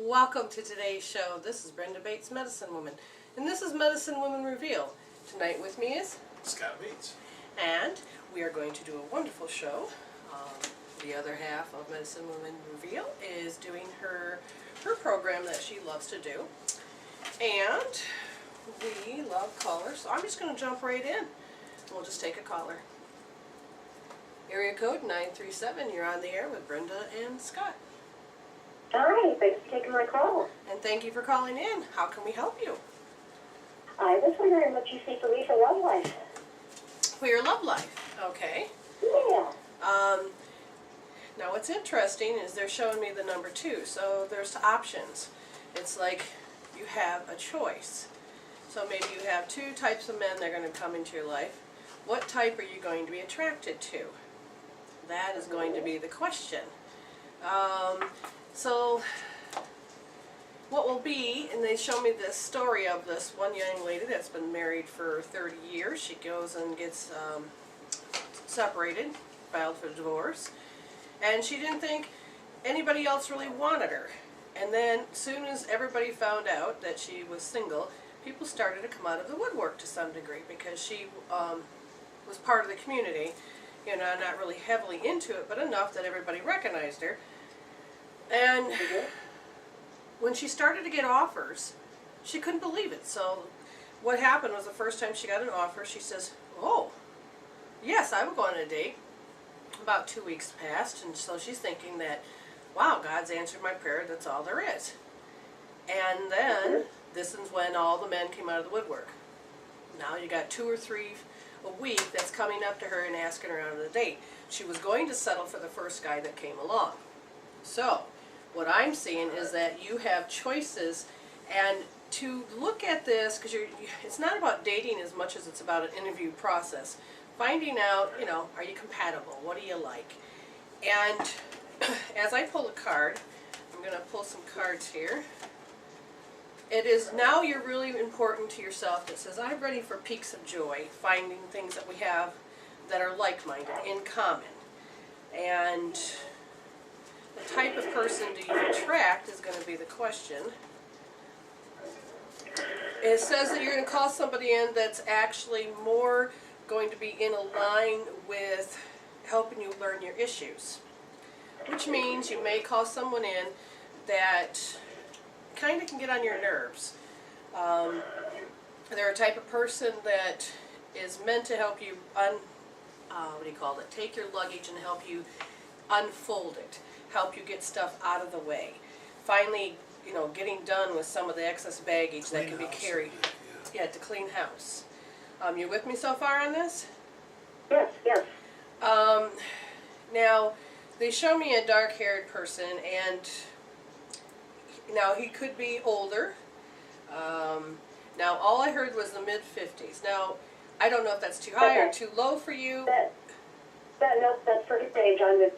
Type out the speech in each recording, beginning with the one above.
Welcome to today's show. This is Brenda Bates, Medicine Woman, and this is Medicine Woman Reveal. Tonight with me is Scott Bates. And we are going to do a wonderful show. The other half of Medicine Woman Reveal is doing her program that she loves to do. And we love callers, so I'm just going to jump right in. We'll just take a caller. Area code 937, you're on the air with Brenda and Scott. Hi, thanks for taking my call. And thank you for calling in. How can we help you? I was wondering what you see for me for love life. For your love life, okay. Yeah. Now what's interesting is they're showing me the number 2, so there's options. It's like you have a choice. So maybe you have 2 types of men that are going to come into your life. What type are you going to be attracted to? That is going to be the question. So what will be, and they show me this story of this one young lady that's been married for 30 years. She goes and gets separated, filed for divorce, and she didn't think anybody else really wanted her. And then as soon as everybody found out that she was single, people started to come out of the woodwork to some degree because she was part of the community, you know, not really heavily into it, but enough that everybody recognized her. And when she started to get offers, she couldn't believe it. So what happened was the first time she got an offer, she says, "Oh, yes, I will go on a date." About 2 weeks passed, and so she's thinking that, wow, God's answered my prayer, that's all there is. And then this is when all the men came out of the woodwork. Now you got 2 or 3 a week that's coming up to her and asking her out on a date. She was going to settle for the first guy that came along. So what I'm seeing is that you have choices, and to look at this, because it's not about dating as much as it's about an interview process. Finding out, you know, are you compatible? What do you like? And as I pull a card, I'm going to pull some cards here. It is now you're really important to yourself that says, I'm ready for peaks of joy, finding things that we have that are like-minded, in common. And the type of person do you attract is going to be the question. It says that you're going to call somebody in that's actually more going to be in a line with helping you learn your issues. Which means you may call someone in that kind of can get on your nerves. They're a type of person that is meant to help you take your luggage and help you unfold it, help you get stuff out of the way. Finally, you know, getting done with some of the excess baggage that can be carried. Yeah, to clean house. You with me so far on this? Yes, yes. Now, they show me a dark-haired person, and now he could be older. Now, all I heard was the mid-50s. Now, I don't know if that's too high or too low for you. Nope, that's for his age. I'm the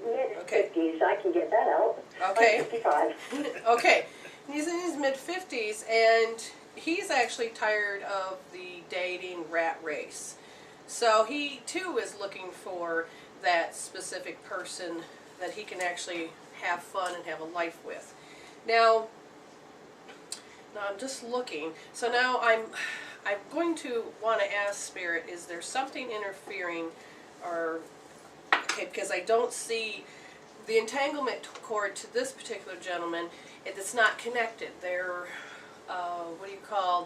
mid-50s. I can get that out. Okay. I'm 55. Okay. He's in his mid-50s, and he's actually tired of the dating rat race. So he, too, is looking for that specific person that he can actually have fun and have a life with. Now I'm just looking. So now I'm going to want to ask Spirit, is there something interfering, or, okay, because I don't see the entanglement cord to this particular gentleman. It's not connected. They're,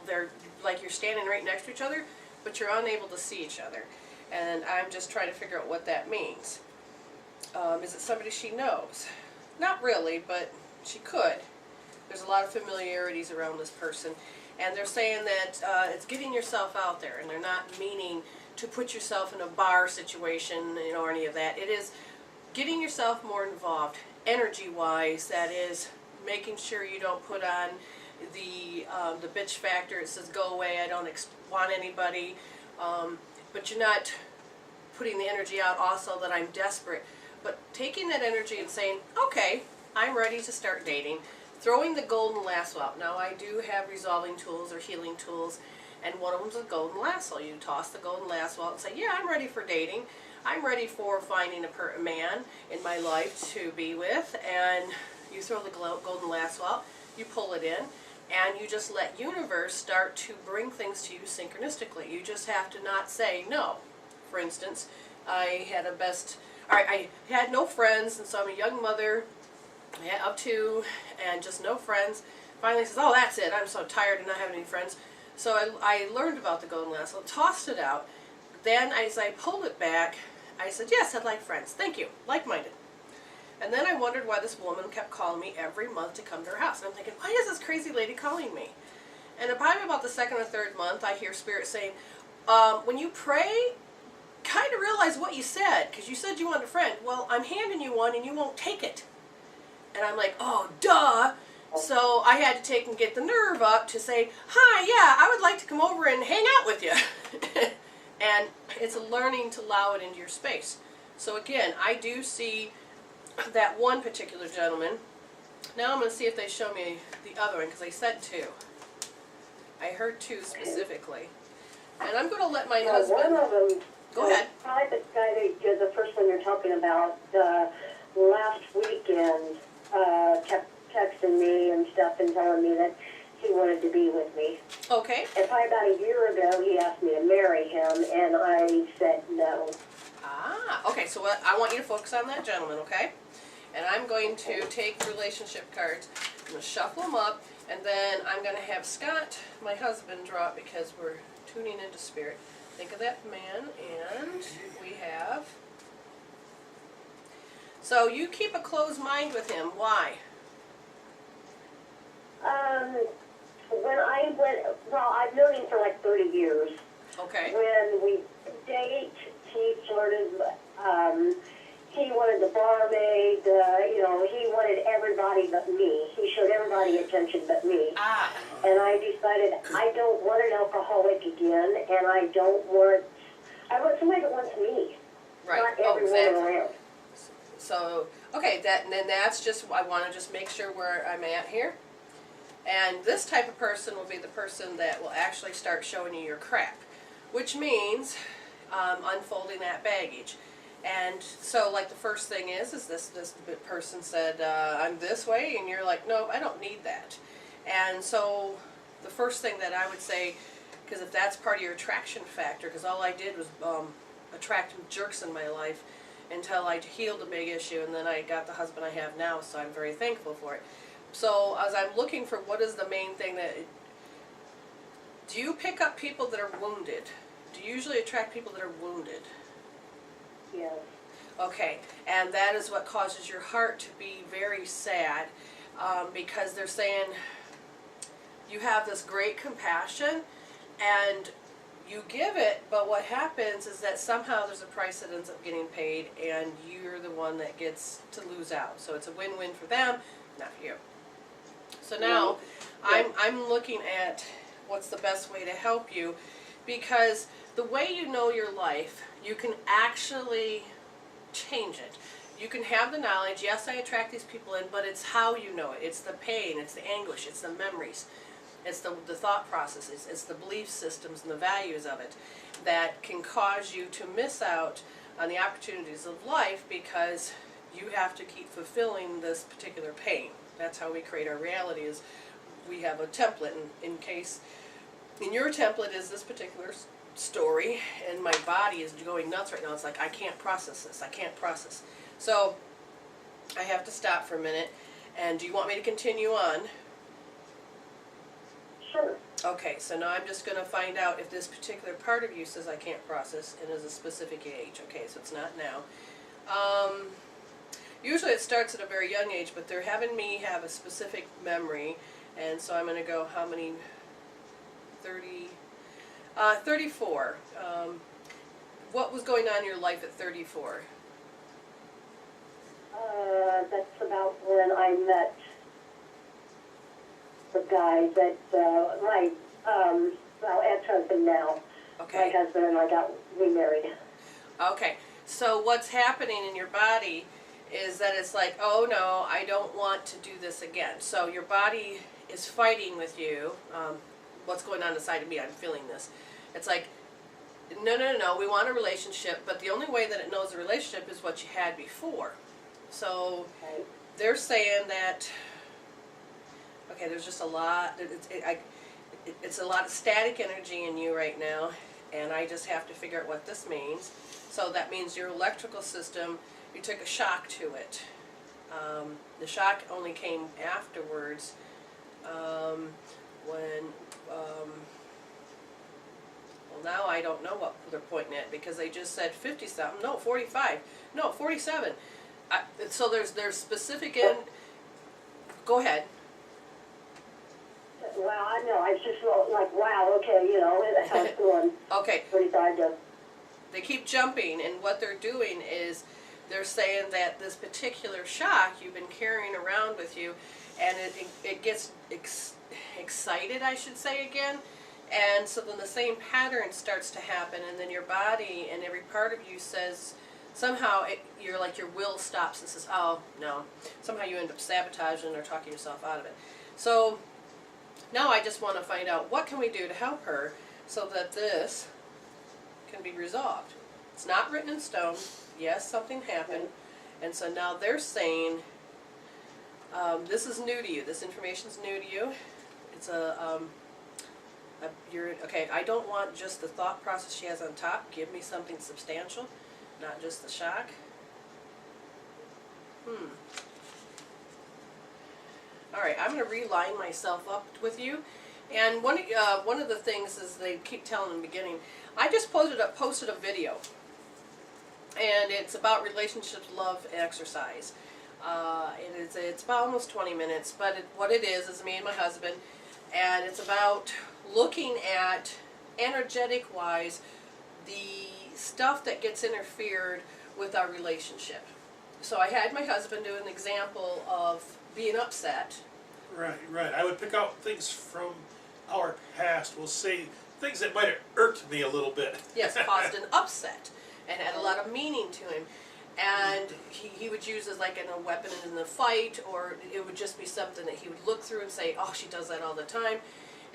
they're like you're standing right next to each other, but you're unable to see each other. And I'm just trying to figure out what that means. Is it somebody she knows? Not really, but she could. There's a lot of familiarities around this person. And they're saying that it's getting yourself out there, and they're not meaning to put yourself in a bar situation, you know, or any of that. It is getting yourself more involved, energy-wise. That is making sure you don't put on the bitch factor. It says, go away, I don't want anybody. But you're not putting the energy out also that I'm desperate. But taking that energy and saying, okay, I'm ready to start dating. Throwing the golden lasso out. Now I do have resolving tools or healing tools, and one of them is a golden lasso. You toss the golden lasso out and say, yeah, I'm ready for dating. I'm ready for finding a man in my life to be with, and You throw the golden lasso out, you pull it in, and you just let universe start to bring things to you synchronistically. You just have to not say no. For instance, I had no friends, and so I'm a young mother, of two, and just no friends. Finally says, oh, that's it, I'm so tired of not having any friends. So I learned about the golden lasso, tossed it out. Then as I pulled it back, I said, yes, I'd like friends. Thank you. Like-minded. And then I wondered why this woman kept calling me every month to come to her house. And I'm thinking, why is this crazy lady calling me? And probably about the second or third month, I hear Spirit saying, when you pray, kind of realize what you said, because you said you wanted a friend. Well, I'm handing you one and you won't take it. And I'm like, oh, duh. So I had to take and get the nerve up to say, hi, yeah, I would like to come over and hang out with you. And it's learning to allow it into your space. So again, I do see that one particular gentleman. Now I'm going to see if they show me the other one, because they said two. I heard two specifically. And I'm going to let my husband... One of them, go ahead. Probably the guy that the first one you're talking about, last weekend kept texting me and stuff and telling me that he wanted to be with me. Okay. And probably about a year ago, he asked me to marry him, and I said no. Ah, okay, so I want you to focus on that gentleman, okay? And I'm going to take relationship cards, I'm going to shuffle them up, and then I'm going to have Scott, my husband, draw it because we're tuning into spirit. Think of that man, and we have... So you keep a closed mind with him. Why? When I went, well, I've known him for like 30 years. Okay. When we date, he flirted, he wanted the barmaid, he wanted everybody but me. He showed everybody attention but me. Ah. And I decided I don't want an alcoholic again, and I want somebody that wants me. Right. Not everyone around. So, okay, then that's just, I want to just make sure where I'm at here. And this type of person will be the person that will actually start showing you your crap, which means unfolding that baggage. And so, like, the first thing is this person said, I'm this way, and you're like, no, I don't need that. And so the first thing that I would say, because if that's part of your attraction factor, because all I did was attract jerks in my life until I healed a big issue, and then I got the husband I have now, so I'm very thankful for it. So as I'm looking for what is the main thing that... Do you pick up people that are wounded? Do you usually attract people that are wounded? Yes. Okay, and that is what causes your heart to be very sad, because they're saying you have this great compassion and you give it, but what happens is that somehow there's a price that ends up getting paid, and you're the one that gets to lose out. So it's a win-win for them, not for you. So now I'm looking at what's the best way to help you, because the way you know your life, you can actually change it. You can have the knowledge, yes, I attract these people in, but it's how you know it. It's the pain, it's the anguish, it's the memories, it's the thought processes, it's the belief systems and the values of it that can cause you to miss out on the opportunities of life, because you have to keep fulfilling this particular pain. That's how we create our reality, is we have a template, and in your template is this particular story, and my body is going nuts right now. It's like, I can't process this, I can't process. So I have to stop for a minute. And do you want me to continue on? Sure. Okay, so now I'm just going to find out if this particular part of you says I can't process and is a specific age. Okay, so it's not now. Usually it starts at a very young age, but they're having me have a specific memory, and so I'm going to go, how many? 34. What was going on in your life at 34? That's about when I met the guy that my ex-husband now. Okay. My husband and I got remarried. Okay, so what's happening in your body is that it's like, oh no, I don't want to do this again. So your body is fighting with you. What's going on inside of me? I'm feeling this. It's like, no, we want a relationship, but the only way that it knows a relationship is what you had before. So Okay. they're saying that, okay, there's just a lot, it's a lot of static energy in you right now, and I just have to figure out what this means. So that means your electrical system, you took a shock to it. The shock only came afterwards, when, well, now I don't know what they're pointing at, because they just said 50-something, no, 45, no, 47. So there's specific in, go ahead. Well, I know, I just felt like, wow, okay, you know, I was going Okay. 45 to... They keep jumping, and what they're doing is they're saying that this particular shock you've been carrying around with you, and it gets excited, I should say again, and so then the same pattern starts to happen, and then your body and every part of you says, somehow you're like your will stops and says, oh, no. Somehow you end up sabotaging or talking yourself out of it. So now I just want to find out what can we do to help her so that this can be resolved. It's not written in stone. Yes, something happened. And so now they're saying, this is new to you. This information's new to you. It's okay, I don't want just the thought process she has on top. Give me something substantial, not just the shock. All right, I'm going to reline myself up with you. And one of the things is they keep telling in the beginning, I just posted a video, and it's about relationships, love, and exercise. It's about almost 20 minutes, but what it is me and my husband, and it's about looking at, energetic-wise, the stuff that gets interfered with our relationship. So I had my husband do an example of being upset. Right, right. I would pick out things from our past. We'll say things that might have irked me a little bit. Yes, caused an upset and had a lot of meaning to him. And he would use it like in a weapon in the fight, or it would just be something that he would look through and say, oh, she does that all the time.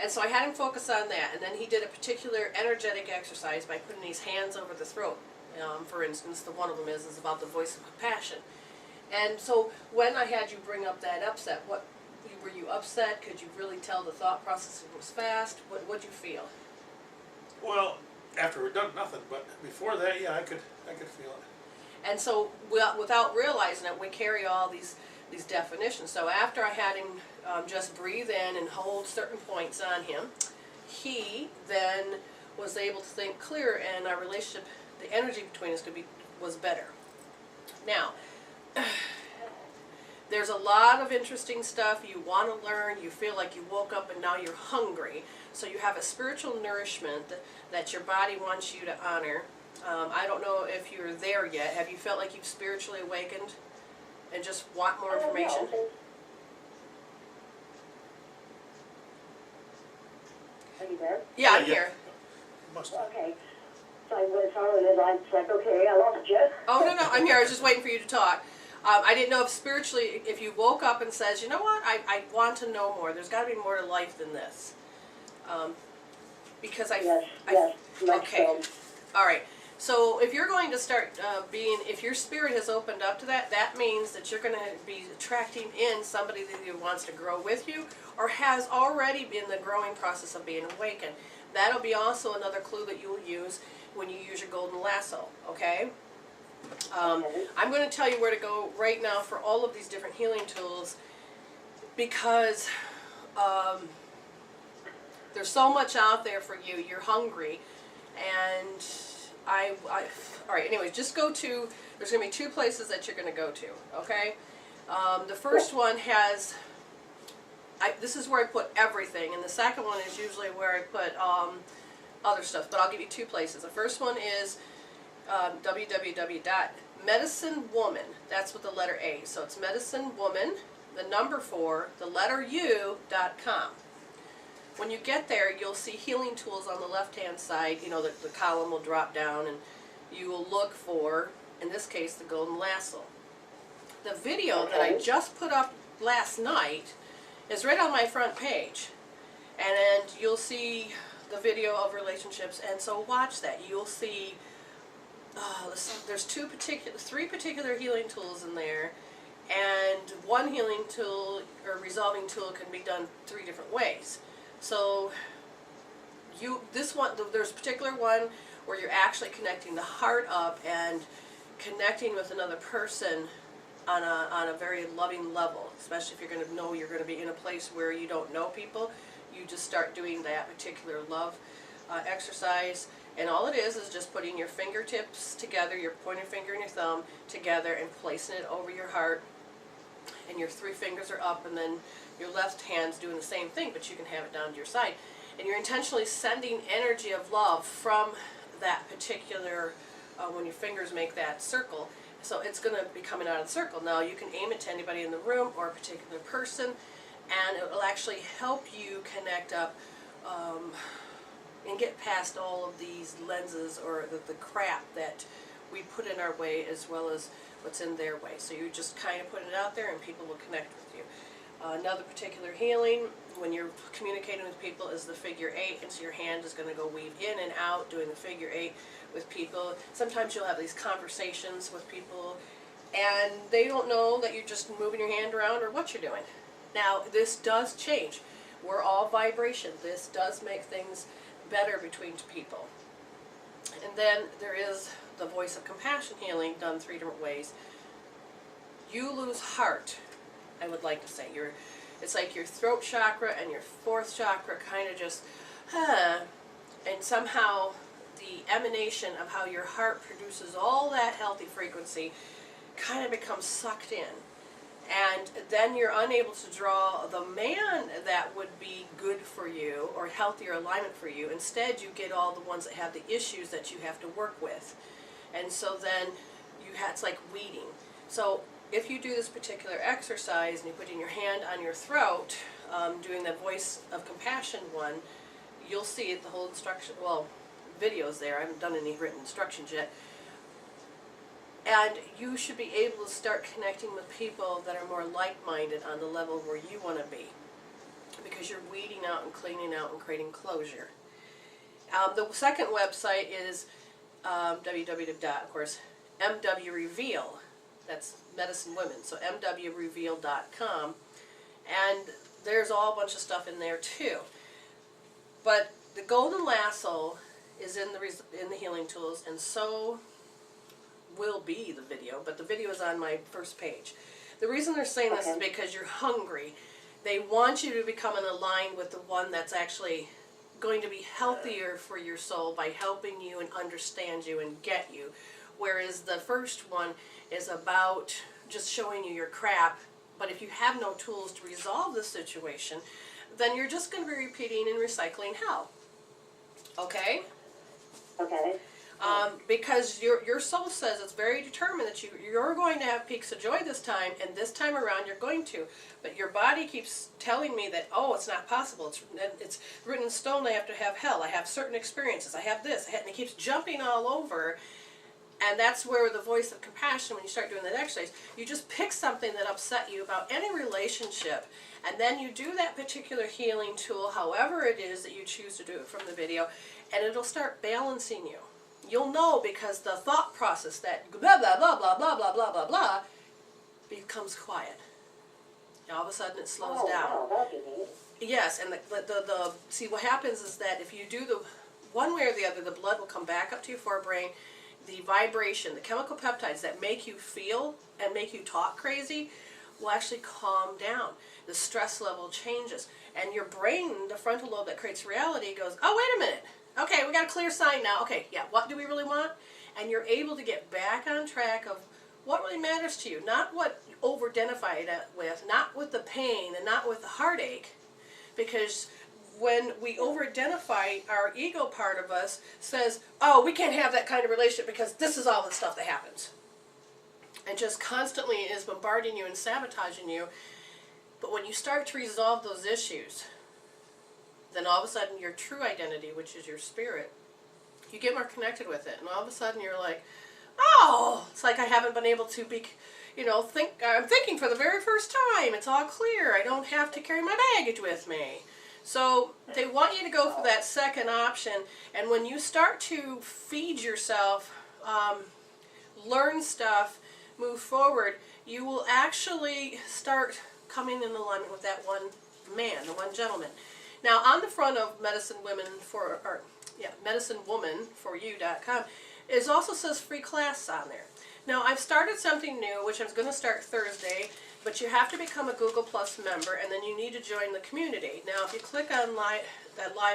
And so I had him focus on that. And then he did a particular energetic exercise by putting his hands over the throat. For instance, the one of them is about the voice of compassion. And so when I had you bring up that upset, were you upset? Could you really tell the thought process was fast? What did you feel? Well, after we're done, nothing. But before that, yeah, I could feel it. And so, without realizing it, we carry all these definitions. So after I had him just breathe in and hold certain points on him, he then was able to think clear, and our relationship, the energy between us was better. Now, there's a lot of interesting stuff you want to learn. You feel like you woke up and now you're hungry. So you have a spiritual nourishment that your body wants you to honor. I don't know if you're there yet. Have you felt like you've spiritually awakened and just want more information? Are you there? Yeah, I'm here. Must Okay. So I went on and I was like, okay, I lost you. Oh, no, I'm here. I was just waiting for you to talk. I didn't know if spiritually, if you woke up and says, you know what, I want to know more. There's got to be more to life than this. Because Yes, okay. so. All right. So if you're going to start if your spirit has opened up to that, that means that you're going to be attracting in somebody that wants to grow with you or has already been in the growing process of being awakened. That'll be also another clue that you'll use when you use your golden lasso, okay? I'm going to tell you where to go right now for all of these different healing tools because there's so much out there for you. You're hungry, and all right, anyways, just go to, there's going to be 2 places that you're going to go to, okay? The first one has, this is where I put everything, and the second one is usually where I put other stuff, but I'll give you 2 places. The first one is www.medicinewoman, that's with the letter A, so it's medicinewoman, the number 4, the letter U.com. When you get there, you'll see healing tools on the left-hand side. You know, the column will drop down, and you will look for, in this case, the golden lasso. The video that I just put up last night is right on my front page, and you'll see the video of relationships, and so watch that. You'll see there's 3 particular healing tools in there, And one healing tool or resolving tool can be done 3 different ways. So there's a particular one where you're actually connecting the heart up and connecting with another person on a very loving level, especially if you're going to know you're going to be in a place where you don't know people. You just start doing that particular love exercise, and all it is just putting your fingertips together, your pointer finger and your thumb together, and placing it over your heart, and your 3 fingers are up, and then your left hand's doing the same thing, but you can have it down to your side, and you're intentionally sending energy of love from that particular when your fingers make that circle. So it's going to be coming out of the circle. Now you can aim it to anybody in the room or a particular person, and it will actually help you connect up and get past all of these lenses or the crap that we put in our way, as well as what's in their way. So you just kind of put it out there and people will connect with you. Another particular healing when you're communicating with people is the figure 8, and so your hand is going to go weave in and out doing the figure 8 with people. Sometimes you'll have these conversations with people and they don't know that you're just moving your hand around or what you're doing. Now this does change. We're all vibration. This does make things better between people. And then there is the voice of compassion healing done 3 different ways. You lose heart, I would like to say. It's like your throat chakra and your 4th chakra kind of just, and somehow the emanation of how your heart produces all that healthy frequency kind of becomes sucked in. And then you're unable to draw the man that would be good for you or healthier alignment for you. Instead, you get all the ones that have the issues that you have to work with. And so then it's like weeding. So if you do this particular exercise and you put in your hand on your throat, doing the voice of compassion one, you'll see it, the whole instruction, well, videos there. I haven't done any written instructions yet. And you should be able to start connecting with people that are more like-minded on the level where you want to be, because you're weeding out and cleaning out and creating closure. The second website is of course, MWReveal. That's Medicine Women, so MWReveal.com. And there's all a bunch of stuff in there too. But the golden lasso is in the healing tools, and so will be the video, but the video is on my first page. The reason they're saying this is because you're hungry. They want you to become aligned with the one that's actually going to be healthier for your soul by helping you and understand you and get you. Whereas the first one is about just showing you your crap, but if you have no tools to resolve the situation, then you're just going to be repeating and recycling hell. Okay? Okay. Because your soul says it's very determined that you're going to have peaks of joy this time, and this time around you're going to. But your body keeps telling me that, oh, it's not possible. It's written in stone. I have to have hell. I have certain experiences. I have this. And it keeps jumping all over. And that's where the voice of compassion, when you start doing that exercise, you just pick something that upset you about any relationship, and then you do that particular healing tool, however it is that you choose to do it from the video, and it'll start balancing you. You'll know, because the thought process that blah, blah, blah, blah, blah, blah, blah, blah, blah, becomes quiet. And all of a sudden it slows down. Wow, that'd be neat. Yes, and see what happens is that if you do the one way or the other, the blood will come back up to your forebrain. The vibration, the chemical peptides that make you feel and make you talk crazy will actually calm down. The stress level changes. And your brain, the frontal lobe that creates reality, goes, oh, wait a minute. Okay, we got a clear sign now. Okay, yeah, what do we really want? And you're able to get back on track of what really matters to you. Not what you over-identified with, not with the pain and not with the heartache. Because when we over-identify, our ego part of us says, oh, we can't have that kind of relationship because this is all the stuff that happens. And just constantly is bombarding you and sabotaging you. But when you start to resolve those issues, then all of a sudden your true identity, which is your spirit, you get more connected with it. And all of a sudden you're like, oh, it's like I haven't been able to be, I'm thinking for the very first time. It's all clear. I don't have to carry my baggage with me. So they want you to go for that second option, and when you start to feed yourself, learn stuff, move forward, you will actually start coming in alignment with that one man, the one gentleman. Now, on the front of medicinewomanforyou.com, it also says free class on there. Now, I've started something new, which I'm going to start Thursday, but you have to become a Google Plus member, and then you need to join the community. Now, if you click on live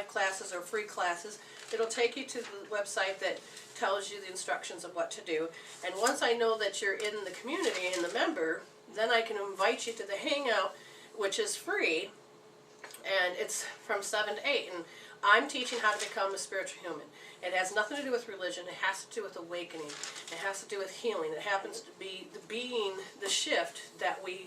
classes or free classes, it'll take you to the website that tells you the instructions of what to do. And once I know that you're in the community and the member, then I can invite you to the Hangout, which is free, and it's from 7 to 8. And I'm teaching how to become a spiritual human. It has nothing to do with religion. It has to do with awakening. It has to do with healing. It happens to be being the shift that we,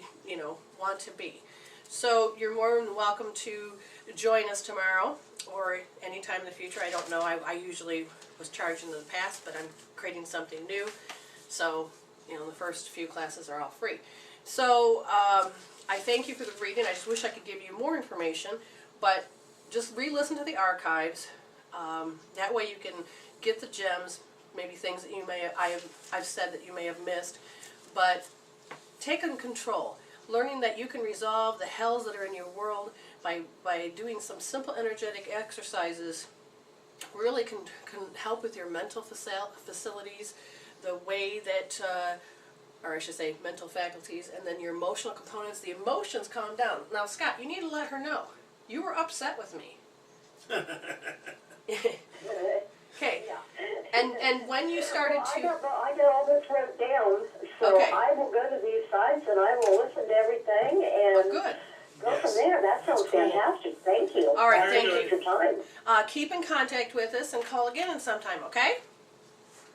want to be. So you're more than welcome to join us tomorrow or anytime in the future. I don't know. I usually was charged in the past, but I'm creating something new. So, the first few classes are all free. So I thank you for the reading. I just wish I could give you more information, but just re-listen to the archives. That way you can get the gems, maybe things that I've said that you may have missed, but take on control. Learning that you can resolve the hells that are in your world by doing some simple energetic exercises really can help with your mental facilities, the way that, or I should say mental faculties, and then your emotional components. The emotions calm down. Now, Scott, you need to let her know. You were upset with me. Okay. Yeah. And when you started I to... got all this wrote down, so Okay. I will go to these sites and I will listen to everything and good. go Yes. from there. That sounds That's cool. fantastic. Thank you. All right, I thank appreciate you. your time. Keep in contact with us and call again sometime, okay?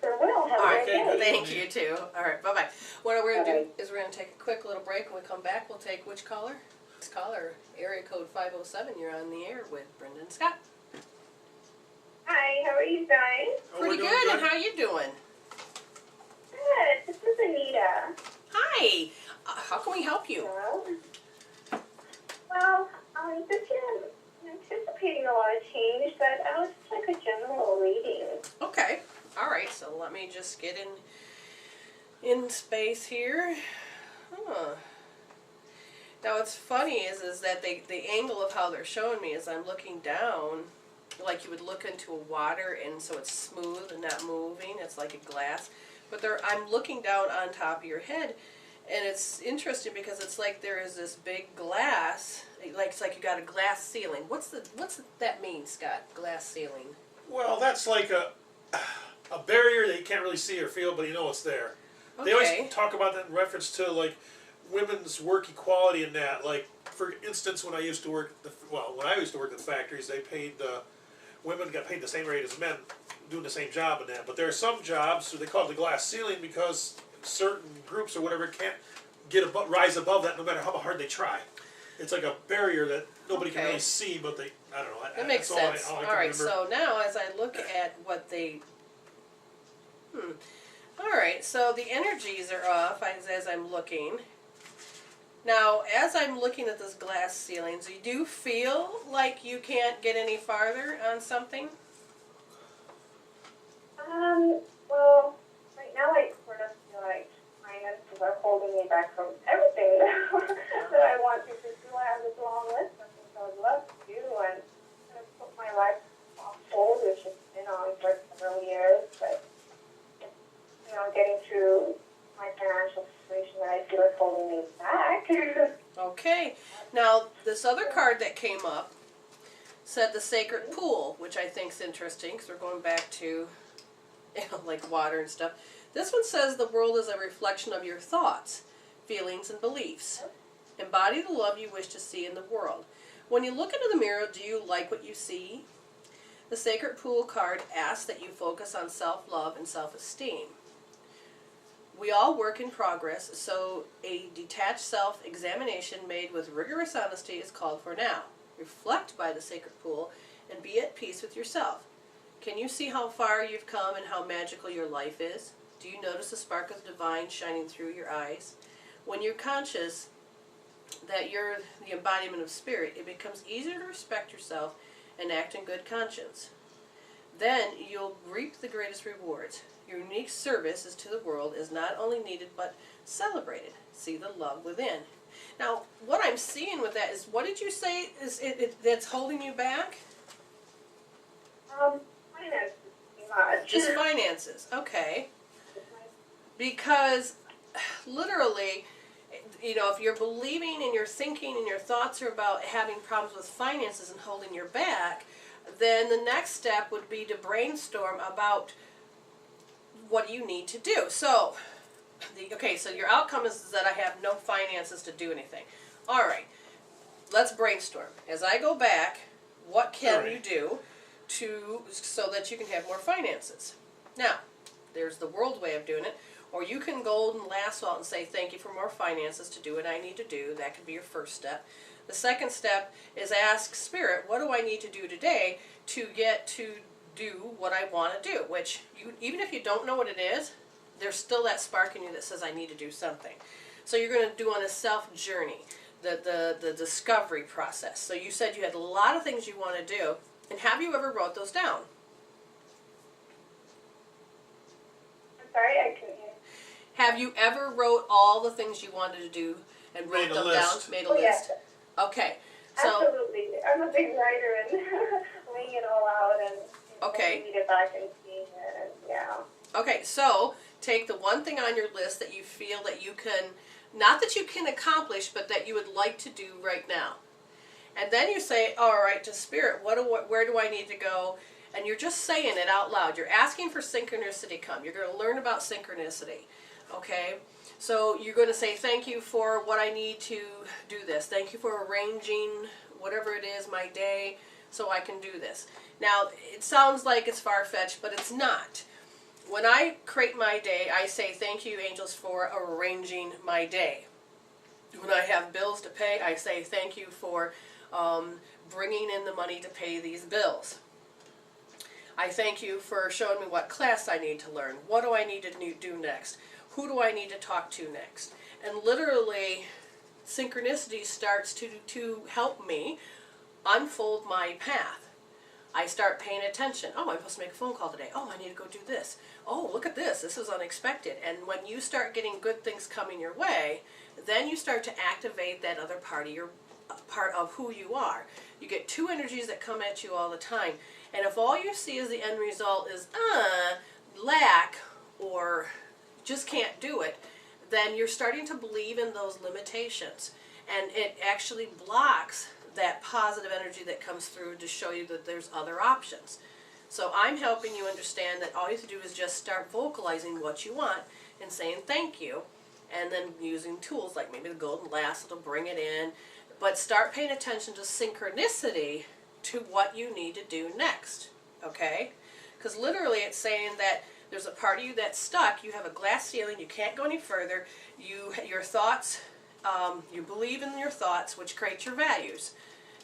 Sure will. Have All a right, great day. thank you too. All right, bye-bye. What we're going to do Bye-bye. is we're going to take a quick little break. When we come back, we'll take which caller? This caller, area code 507. You're on the air with Brenda and Scott. Hi, how are you doing? Oh, Pretty we're good, doing and how you doing? Good. This is Anita. Hi. How can we help you? Well, this year I'm anticipating a lot of change, but I was just like a general reading. Okay. All right, so let me just get in space here. Huh. Now, what's funny is that the angle of how they're showing me is I'm looking down, like you would look into a water, and so it's smooth and not moving. It's like a glass. But I'm looking down on top of your head, and it's interesting because it's like there is this big glass, like it's like you got a glass ceiling. What's that mean, Scott? Glass ceiling. Well, that's like a barrier that you can't really see or feel, but you know it's there. They Okay. always talk about that in reference to like women's work equality and that. Like, for instance, when I used to work at the factories, they paid women got paid the same rate as men doing the same job and that. But there are some jobs, so they call it the glass ceiling, because certain groups or whatever can't rise above that no matter how hard they try. It's like a barrier that nobody can Okay. really see, but I don't know. That makes that's sense. all I All can right, remember. so now as I look at what they... All right, so the energies are off as I'm looking. Now, as I'm looking at this glass ceiling, do you feel like you can't get any farther on something? Well, right now I sort of feel like finances are holding me back from everything that I want to pursue. I have this long list of things I would love to do, and kind of put my life on hold, which has been on for several years, but getting through my financial situation that I feel is holding me back. Okay. Now, this other card that came up said the sacred pool, which I think is interesting because we're going back to, like water and stuff. This one says the world is a reflection of your thoughts, feelings, and beliefs. Embody the love you wish to see in the world. When you look into the mirror, do you like what you see? The sacred pool card asks that you focus on self-love and self-esteem. We all work in progress, so a detached self-examination made with rigorous honesty is called for now. Reflect by the sacred pool and be at peace with yourself. Can you see how far you've come and how magical your life is? Do you notice the spark of divine shining through your eyes? When you're conscious that you're the embodiment of spirit, it becomes easier to respect yourself and act in good conscience. then you'll reap the greatest rewards. Your unique service to the world is not only needed but celebrated. See the love within. Now, what I'm seeing with that is, what did you say is that's holding you back? Finances, pretty much. Just finances, okay. Because literally, if you're believing and you're thinking and your thoughts are about having problems with finances and holding your back, then the next step would be to brainstorm about what you need to do. So, so your outcome is that I have no finances to do anything. All right, let's brainstorm. As I go back, what can you do so that you can have more finances? Now, there's the world way of doing it. Or you can golden lasso out and say, thank you for more finances to do what I need to do. That could be your first step. The second step is ask Spirit, what do I need to do today to get to do what I want to do? Which, even if you don't know what it is, there's still that spark in you that says, I need to do something. So you're going to do on a self-journey, the discovery process. So you said you had a lot of things you want to do. And have you ever wrote those down? I'm sorry, I couldn't hear. Have you ever wrote all the things you wanted to do and wrote them down? Made a list. Yes. Okay. So, absolutely. I'm a big writer and laying it all out and read it back and seeing it. And, yeah. Okay, so take the one thing on your list that you feel that you can, not that you can accomplish, but that you would like to do right now. And then you say, all right, to Spirit, where do I need to go? And you're just saying it out loud. You're asking for synchronicity to come. You're going to learn about synchronicity. Okay, so you're going to say, thank you for what I need to do this. Thank you for arranging whatever it is, my day, so I can do this. Now, it sounds like it's far-fetched, but it's not. When I create my day, I say, thank you, angels, for arranging my day. When I have bills to pay, I say, thank you for bringing in the money to pay these bills. I thank you for showing me what class I need to learn. What do I need to do next? Who do I need to talk to next? And literally, synchronicity starts to help me unfold my path. I start paying attention. Oh, I'm supposed to make a phone call today. Oh, I need to go do this. Oh, look at this. This is unexpected. And when you start getting good things coming your way, then you start to activate that other part of who you are. You get two energies that come at you all the time. And if all you see as the end result is lack or just can't do it, then you're starting to believe in those limitations. And it actually blocks that positive energy that comes through to show you that there's other options. So I'm helping you understand that all you have to do is just start vocalizing what you want and saying thank you, and then using tools like maybe the golden lasso to bring it in. But start paying attention to synchronicity to what you need to do next, okay? Because literally it's saying that there's a part of you that's stuck. You have a glass ceiling. You can't go any further. Your thoughts, you believe in your thoughts, which create your values.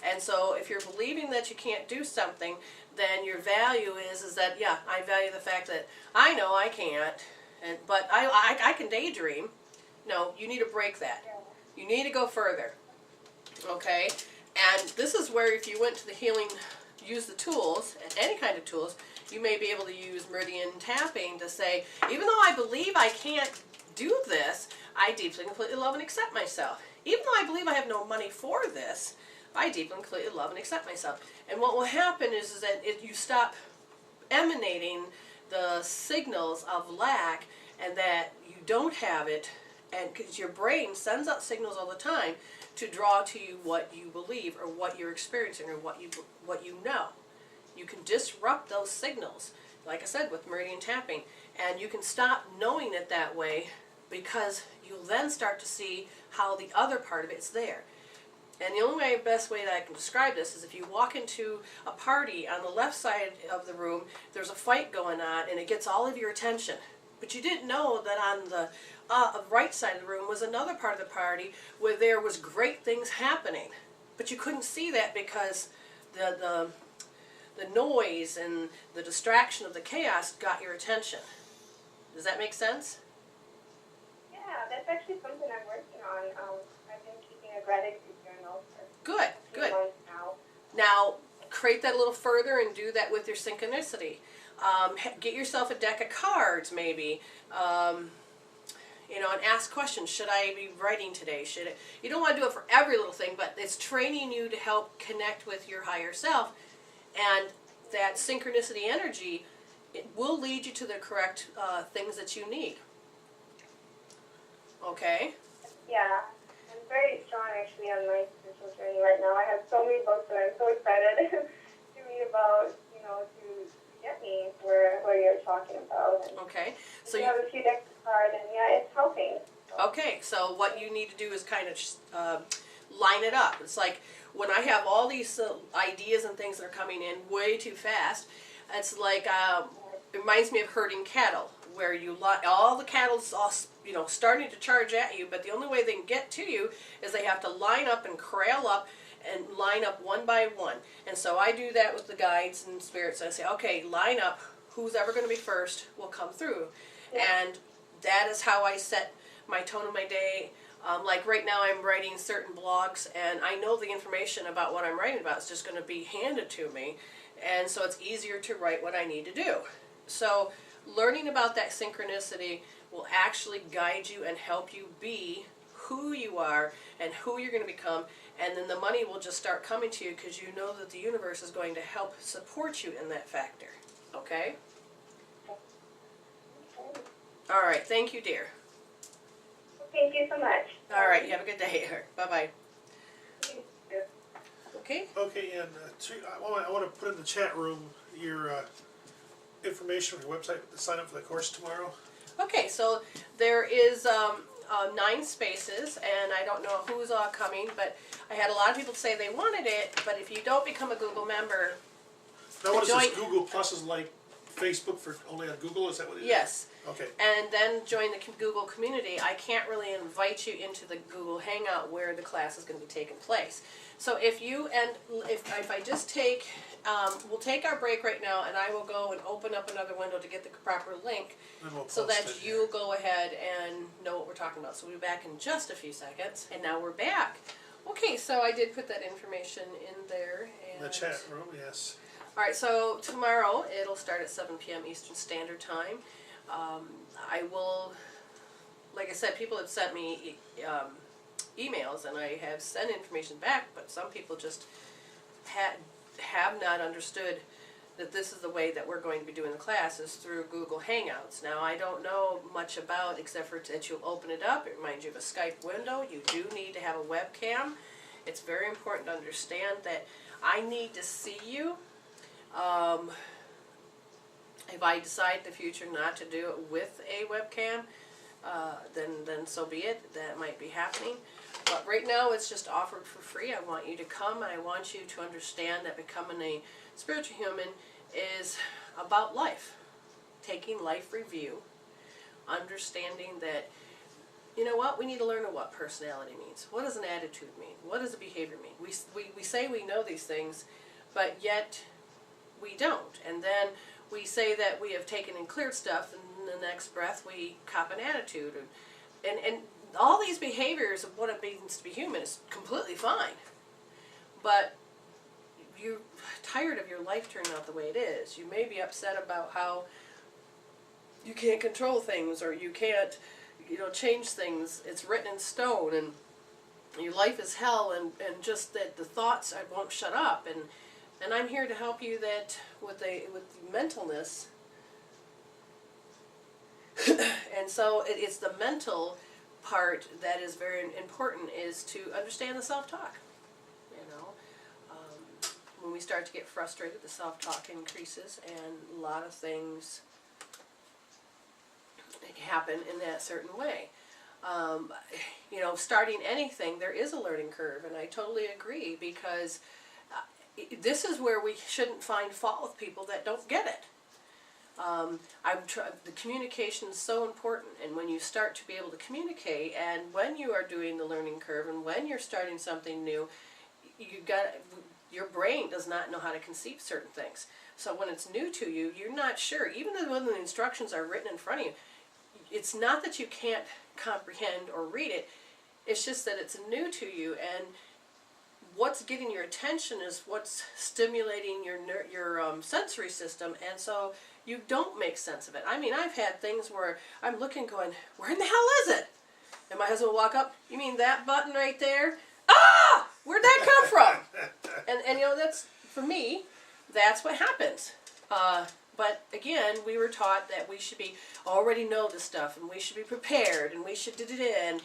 And so if you're believing that you can't do something, then your value is that, yeah, I value the fact that I know I can't, but I can daydream. No, you need to break that. You need to go further, okay? And this is where if you went to the healing, use the tools, any kind of tools, you may be able to use meridian tapping to say, even though I believe I can't do this, I deeply and completely love and accept myself. Even though I believe I have no money for this, I deeply and completely love and accept myself. And what will happen is that you stop emanating the signals of lack and that you don't have it, and because your brain sends out signals all the time to draw to you what you believe or what you're experiencing or what you know. You can disrupt those signals, like I said, with meridian tapping, and you can stop knowing it that way because you'll then start to see how the other part of it's there. And the only best way that I can describe this is if you walk into a party, on the left side of the room, there's a fight going on and it gets all of your attention. But you didn't know that on the right side of the room was another part of the party where there was great things happening. But you couldn't see that because the noise and the distraction of the chaos got your attention. Does that make sense? Yeah, that's actually something I'm working on. I've been keeping a gratitude journal for Good, a few good. months now. Now, create that a little further and do that with your synchronicity. Get yourself a deck of cards, maybe. You know, and ask questions. Should I be writing today? Should it? You don't want to do it for every little thing, but it's training you to help connect with your higher self. And that synchronicity energy, it will lead you to the correct things that you need. Okay? Yeah. I'm very strong actually on my spiritual journey right now. I have so many books that I'm so excited to read about, you know, to get me where you're talking about. And Okay. So you have a few decks of cards, and yeah, it's helping. So. Okay, so what you need to do is kind of line it up. It's like when I have all these ideas and things that are coming in way too fast, it's like, it reminds me of herding cattle, where you all the cattle's all, you know, starting to charge at you, but the only way they can get to you is they have to line up and corral up and line up one by one. And so I do that with the guides and spirits. I say, okay, line up. Who's ever going to be first will come through. Yeah. And that is how I set my tone of my day. Like right now I'm writing certain blogs, and I know the information about what I'm writing about is just going to be handed to me. And so it's easier to write what I need to do. So learning about that synchronicity will actually guide you and help you be who you are and who you're going to become. And then the money will just start coming to you because you know that the universe is going to help support you in that factor. Okay? All right. Thank you, dear. Thank you so much. All right. You have a good day. Bye-bye. Okay? Okay, and I want to put in the chat room your information for your website to sign up for the course tomorrow. Okay, so there is 9 spaces, and I don't know who's all coming, but I had a lot of people say they wanted it, but if you don't become a Google member... Now what is this, Google Plus is like Facebook for only on Google, is that what it is? Yes. Okay. And then join the Google community. I can't really invite you into the Google Hangout where the class is going to be taking place. So if I just take, we'll take our break right now, and I will go and open up another window to get the proper link, so that you'll go ahead and know what we're talking about. So we'll be back in just a few seconds, and now we're back. Okay, so I did put that information in there. In the chat room, yes. All right, so tomorrow it'll start at 7 p.m. Eastern Standard Time. I will, like I said, people have sent me emails, and I have sent information back, but some people just have not understood that this is the way that we're going to be doing the classes through Google Hangouts. Now, I don't know much about, except for that you'll open it up. It reminds you of a Skype window. You do need to have a webcam. It's very important to understand that I need to see you. If I decide in the future not to do it with a webcam, then so be it. That might be happening. But right now it's just offered for free. I want you to come, and I want you to understand that becoming a spiritual human is about life. Taking life review. Understanding that, you know what, we need to learn what personality means. What does an attitude mean? What does a behavior mean? We say we know these things, but yet we don't. And then we say that we have taken and cleared stuff, and in the next breath we cop an attitude. And all these behaviors of what it means to be human is completely fine. But you're tired of your life turning out the way it is. You may be upset about how you can't control things, or you can't, change things. It's written in stone, and your life is hell, and just that the thoughts won't shut up. And I'm here to help you that with mentalness. And so it's the mental part that is very important, is to understand the self-talk. When we start to get frustrated, the self-talk increases, and a lot of things happen in that certain way. Starting anything, there is a learning curve, and I totally agree, because this is where we shouldn't find fault with people that don't get it. The communication is so important, and when you start to be able to communicate, and when you are doing the learning curve, and when you're starting something new, your brain does not know how to conceive certain things. So when it's new to you, you're not sure. Even when the instructions are written in front of you, it's not that you can't comprehend or read it. It's just that it's new to you, and what's getting your attention is what's stimulating your sensory system, and so you don't make sense of it. I mean, I've had things where I'm looking going, where in the hell is it? And my husband will walk up, you mean that button right there? Ah! Where'd that come from? And you know, that's, for me, that's what happens. But again, we were taught that we should be already know the stuff, and we should be prepared, and we should and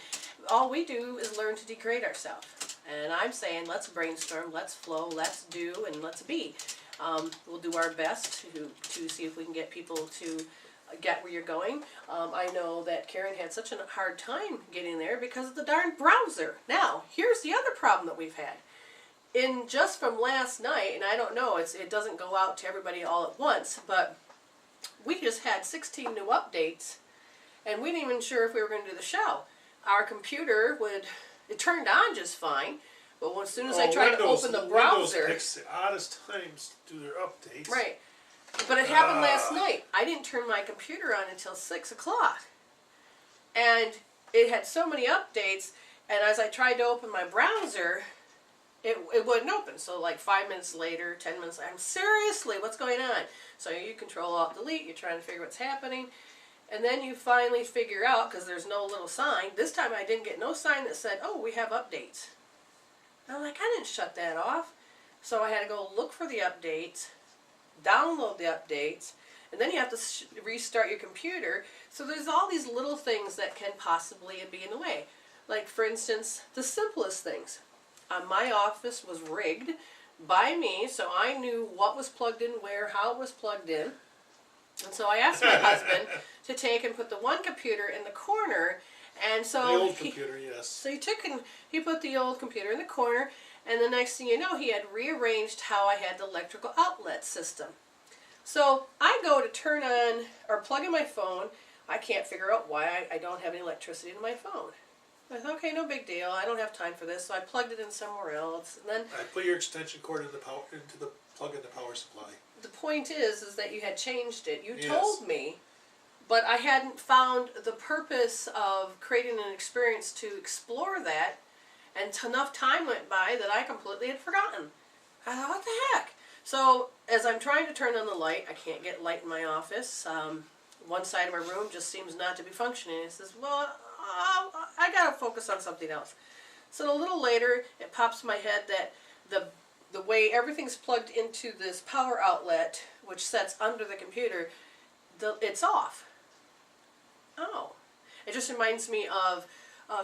all we do is learn to degrade ourselves. And I'm saying, let's brainstorm, let's flow, let's do, and let's be. We'll do our best to see if we can get people to get where you're going. I know that Karen had such a hard time getting there because of the darn browser. Now, here's the other problem that we've had. In just from last night, and I don't know, it doesn't go out to everybody all at once, but we just had 16 new updates, and we didn't even sure if we were going to do the show. Our computer it turned on just fine, but as soon as I tried to open the browser, Windows picks the oddest times to do their updates. right? But it happened last night. I didn't turn my computer on until 6 o'clock, and it had so many updates. And as I tried to open my browser, it wouldn't open. So like 5 minutes later, 10 minutes later, seriously, what's going on? So you Control Alt Delete. You're trying to figure what's happening. And then you finally figure out, because there's no little sign. This time I didn't get no sign that said, oh, we have updates. And I'm like, I didn't shut that off. So I had to go look for the updates, download the updates, and then you have to restart your computer. So there's all these little things that can possibly be in the way. Like, for instance, the simplest things. My office was rigged by me, so I knew what was plugged in where, how it was plugged in. And so I asked my husband to take and put the one computer in the corner, and so the old computer, yes. So he took and he put the old computer in the corner, and the next thing you know, he had rearranged how I had the electrical outlet system. So I go to turn on or plug in my phone. I can't figure out why I don't have any electricity in my phone. I thought, okay, no big deal. I don't have time for this, so I plugged it in somewhere else. And then I put your extension cord into the plug in the power supply. the point is that you had changed it. You Yes. told me, but I hadn't found the purpose of creating an experience to explore that, and enough time went by that I completely had forgotten. I thought, what the heck? So as I'm trying to turn on the light, I can't get light in my office. One side of my room just seems not to be functioning. It says, well, I gotta focus on something else. So a little later, it pops in my head that the way everything's plugged into this power outlet, which sets under the computer, it's off. Oh. It just reminds me of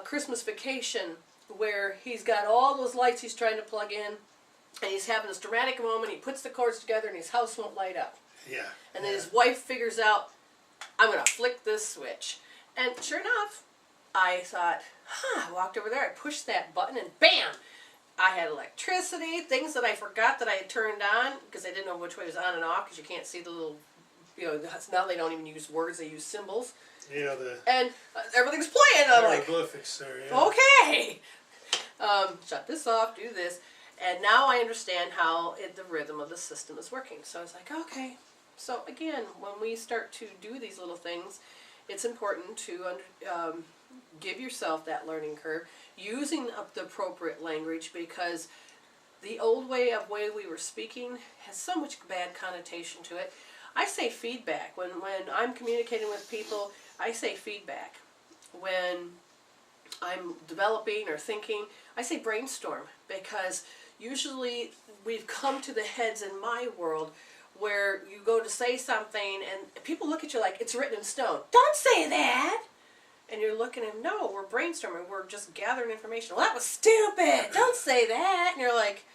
Christmas Vacation, where he's got all those lights he's trying to plug in, and he's having this dramatic moment. He puts the cords together, and his house won't light up. Yeah. And then his wife figures out, I'm going to flick this switch. And sure enough, I thought, I walked over there, I pushed that button, and bam! I had electricity, things that I forgot that I had turned on, because I didn't know which way was on and off, because you can't see the little, now they don't even use words, they use symbols. Yeah, And everything's playing, I'm like, hieroglyphics there, yeah. okay! Shut this off, do this. And now I understand how the rhythm of the system is working. So I was like, okay. So again, when we start to do these little things, it's important to give yourself that learning curve, using the appropriate language, because the old way we were speaking has so much bad connotation to it. I say feedback. When I'm communicating with people, I say feedback. When I'm developing or thinking, I say brainstorm, because usually we've come to the heads in my world where you go to say something and people look at you like it's written in stone. Don't say that! And you're looking at them, no, we're brainstorming, we're just gathering information. Well, that was stupid! Don't say that! And you're like,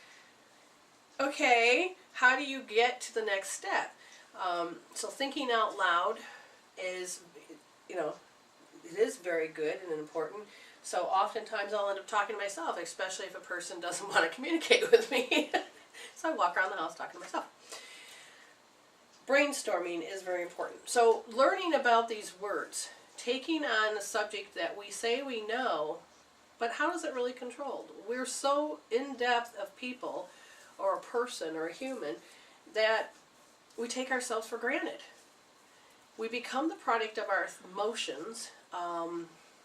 okay, how do you get to the next step? So thinking out loud is, it is very good and important. So oftentimes I'll end up talking to myself, especially if a person doesn't want to communicate with me. So I walk around the house talking to myself. Brainstorming is very important. So learning about these words, taking on a subject that we say we know, but how is it really controlled? We're so in-depth of people, or a person, or a human, that we take ourselves for granted. We become the product of our emotions.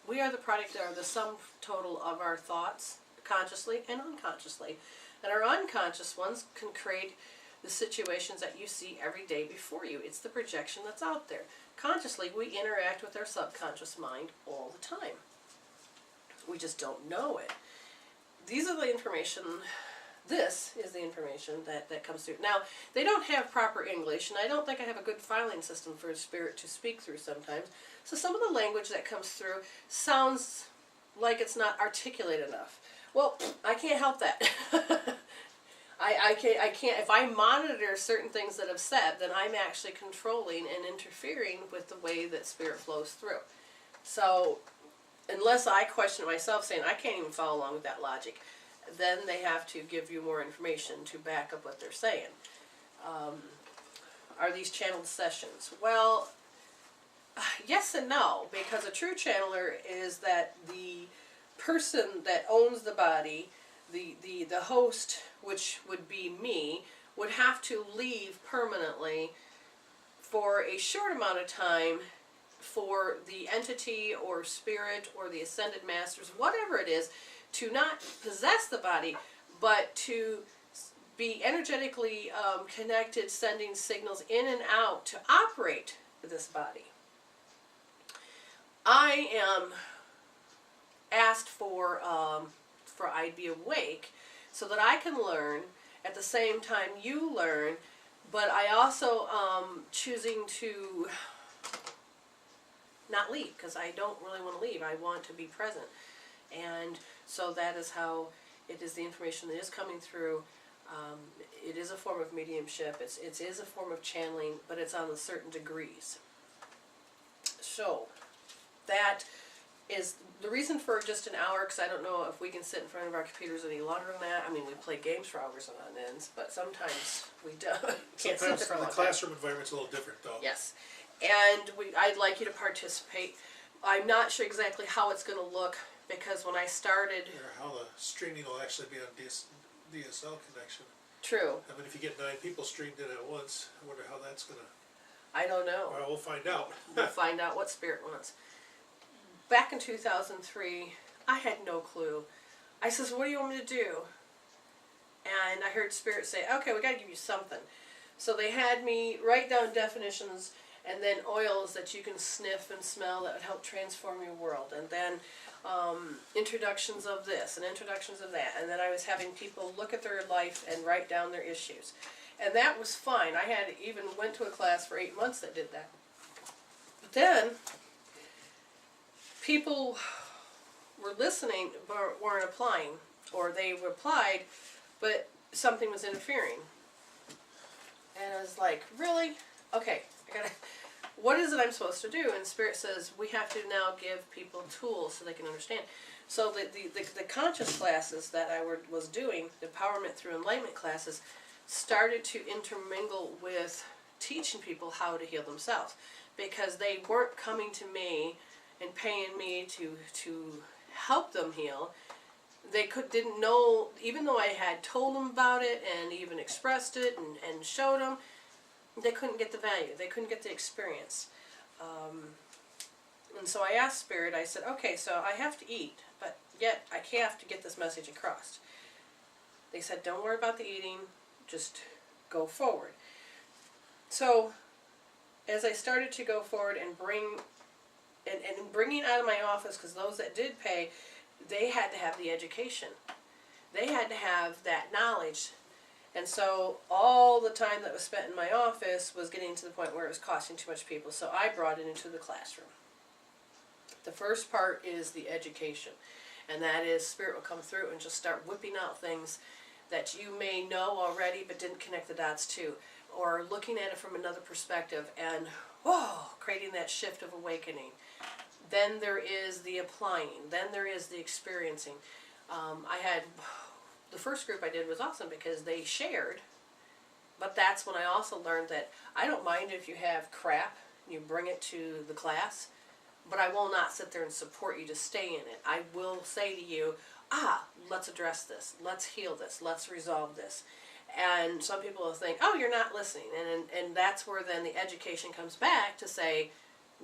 We are the product or the sum total of our thoughts consciously and unconsciously. And our unconscious ones can create the situations that you see every day before you. It's the projection that's out there. Consciously, we interact with our subconscious mind all the time. We just don't know it. These are the information, this is the information that comes through. Now, they don't have proper English, and I don't think I have a good filing system for a spirit to speak through sometimes. So some of the language that comes through sounds like it's not articulate enough. Well, I can't help that. I can't, if I monitor certain things that I've said, then I'm actually controlling and interfering with the way that spirit flows through. So, unless I question myself saying, I can't even follow along with that logic, then they have to give you more information to back up what they're saying. Are these channeled sessions? Well, yes and no, because a true channeler is that the person that owns the body, the host, which would be me, would have to leave permanently for a short amount of time for the entity or spirit or the ascended masters, whatever it is, to not possess the body, but to be energetically connected, sending signals in and out to operate this body. I am asked for I be awake so that I can learn at the same time you learn, but I also choosing to not leave, because I don't really want to leave. I want to be present. And so that is how it is, the information that is coming through. It is a form of mediumship. It is a form of channeling, but it's on certain degrees. So that is the reason for just an hour, because I don't know if we can sit in front of our computers any longer than that. I mean, we play games for hours on ends, but sometimes we don't. Can't sit there Sometimes for a the long time. classroom environment's a little different, though. Yes. And I'd like you to participate. I'm not sure exactly how it's going to look, because when I started... Or how the streaming will actually be on DSL connection. True. I mean, if you get 9 people streamed in at once, I wonder how that's going to... I don't know. Well, we'll find out. We'll find out what spirit wants. Back in 2003, I had no clue. I says, what do you want me to do? And I heard spirit say, okay, we got to give you something. So they had me write down definitions and then oils that you can sniff and smell that would help transform your world. And then introductions of this and introductions of that. And then I was having people look at their life and write down their issues. And that was fine. I had even went to a class for 8 months that did that. But then people were listening but weren't applying. Or they replied, but something was interfering. And I was like, really? Okay, what is it I'm supposed to do? And Spirit says, we have to now give people tools so they can understand. So the conscious classes that I was doing, the empowerment through enlightenment classes, started to intermingle with teaching people how to heal themselves. Because they weren't coming to me and paying me to help them heal. They didn't know, even though I had told them about it and even expressed it and showed them, they couldn't get the value. They couldn't get the experience. And so I asked Spirit, I said, okay, so I have to eat, but yet I have to get this message across. They said, don't worry about the eating, just go forward. So as I started to go forward and bringing out of my office, because those that did pay, they had to have the education. They had to have that knowledge. And so all the time that was spent in my office was getting to the point where it was costing too much people. So I brought it into the classroom. The first part is the education. And that is Spirit will come through and just start whipping out things that you may know already but didn't connect the dots to. Or looking at it from another perspective and, whoa, creating that shift of awakening. Then there is the applying. Then there is the experiencing. The first group I did was awesome because they shared, but that's when I also learned that I don't mind if you have crap, you bring it to the class, but I will not sit there and support you to stay in it. I will say to you, let's address this, let's heal this, let's resolve this. And some people will think, oh, you're not listening, and that's where then the education comes back to say,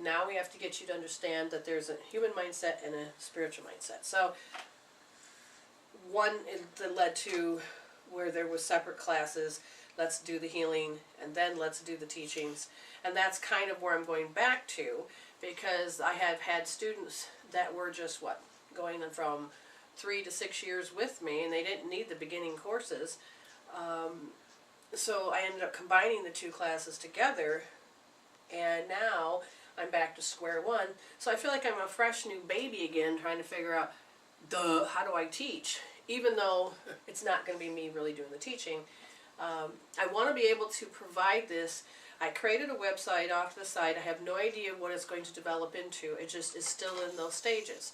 now we have to get you to understand that there's a human mindset and a spiritual mindset. So one that led to where there was separate classes. Let's do the healing, and then let's do the teachings. And that's kind of where I'm going back to, because I have had students that were just, going from 3 to 6 years with me, and they didn't need the beginning courses. So I ended up combining the two classes together, and now I'm back to square one. So I feel like I'm a fresh new baby again, trying to figure out, how do I teach? Even though it's not going to be me really doing the teaching. I want to be able to provide this. I created a website off to the side. I have no idea what it's going to develop into. It just is still in those stages.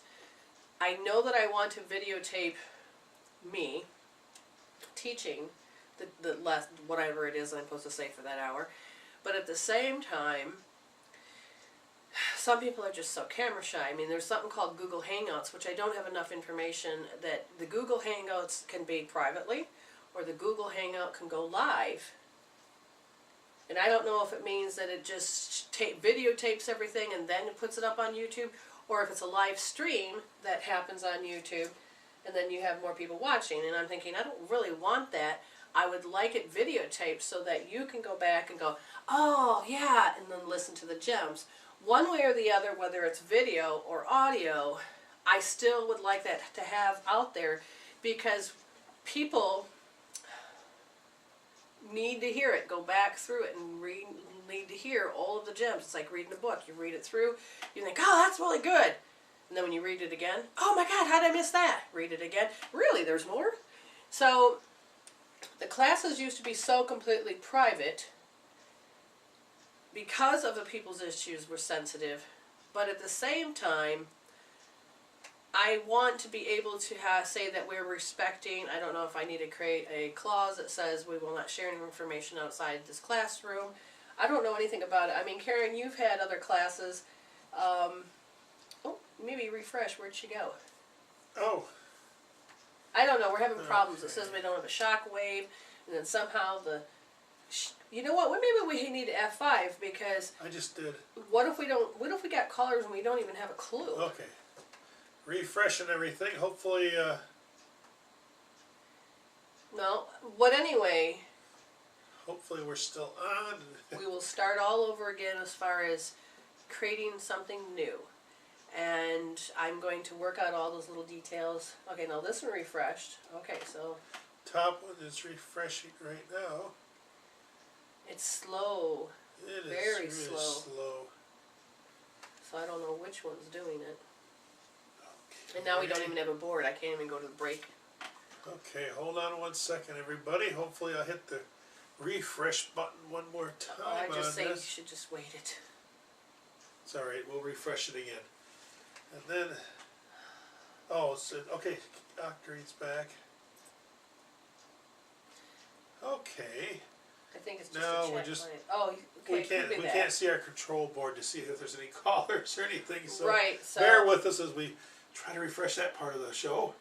I know that I want to videotape me teaching the less whatever it is I'm supposed to say for that hour. But at the same time, some people are just so camera shy. I mean, there's something called Google Hangouts, which I don't have enough information that the Google Hangouts can be privately, or the Google Hangout can go live. And I don't know if it means that it just videotapes everything and then it puts it up on YouTube, or if it's a live stream that happens on YouTube and then you have more people watching. And I'm thinking, I don't really want that. I would like it videotaped so that you can go back and go, oh yeah, and then listen to the gems. One way or the other, whether it's video or audio, I still would like that to have out there, because people need to hear it, go back through it and need to hear all of the gems. It's like reading a book. You read it through, you think, oh, that's really good. And then when you read it again, oh my God, how did I miss that? Read it again. Really, there's more? So the classes used to be so completely private because of the people's issues were sensitive. But at the same time, I want to be able to say that we're respecting. I don't know if I need to create a clause that says we will not share any information outside this classroom. I don't know anything about it. I mean, Karen, you've had other classes. Oh, maybe refresh. Where'd she go? Oh. I don't know. We're having problems. It says we don't have a shock wave, and then somehow you know what? Maybe we need F5, because I just did. What if we don't? What if we got callers and we don't even have a clue? Okay. Refreshing everything. Hopefully. No. But anyway. Hopefully we're still on. We will start all over again as far as creating something new. And I'm going to work out all those little details. Okay, now this one refreshed. Okay, so. Top one is refreshing right now. It's slow. It is very really slow. So I don't know which one's doing it. Okay. And now we don't even have a board. I can't even go to the break. Okay, hold on 1 second, everybody. Hopefully I'll hit the refresh button one more time. I just say you this. should just wait it. It's alright, we'll refresh it again. And then, okay, Octare's back. Okay. I think it's just No, a we're check just- light. Oh, okay. We can't see our control board to see if there's any callers or anything, so Right, so. bear with us as we try to refresh that part of the show.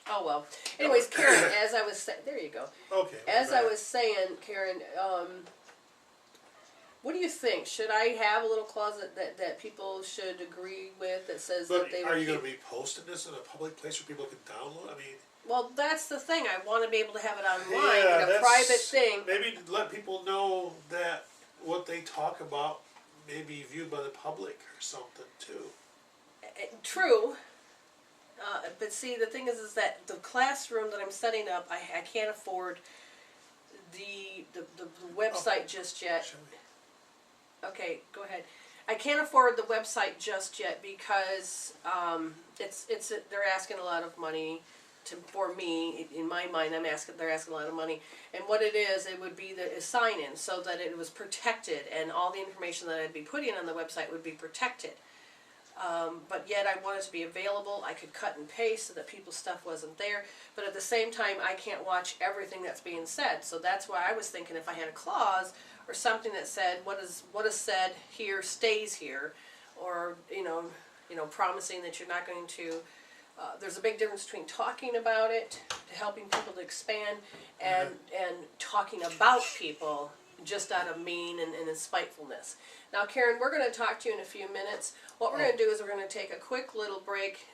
Oh well. Anyways, Karen, as I was saying, there you go. Okay. As I was saying, Karen, what do you think? Should I have a little closet that people should agree with that says But that they are will you going keep? to be posting this in a public place where people can download? I mean, Well, that's the thing. I want to be able to have it online yeah, in a that's- private thing. maybe let people know that what they talk about may be viewed by the public or something too. True. But see, the thing is that the classroom that I'm setting up, I can't afford the website just yet. Shall we? Okay, go ahead. I can't afford the website just yet because they're asking a lot of money for me. In my mind, they're asking a lot of money. And what it would be the sign-in so that it was protected, and all the information that I'd be putting on the website would be protected. But yet I want it to be available. I could cut and paste so that people's stuff wasn't there. But at the same time, I can't watch everything that's being said. So that's why I was thinking if I had a clause or something that said what is said here stays here, or promising that you're not going to. There's a big difference between talking about it, to helping people to expand, and talking about people just out of mean and spitefulness. Now, Karen, we're going to talk to you in a few minutes. What we're going to do is we're going to take a quick little break.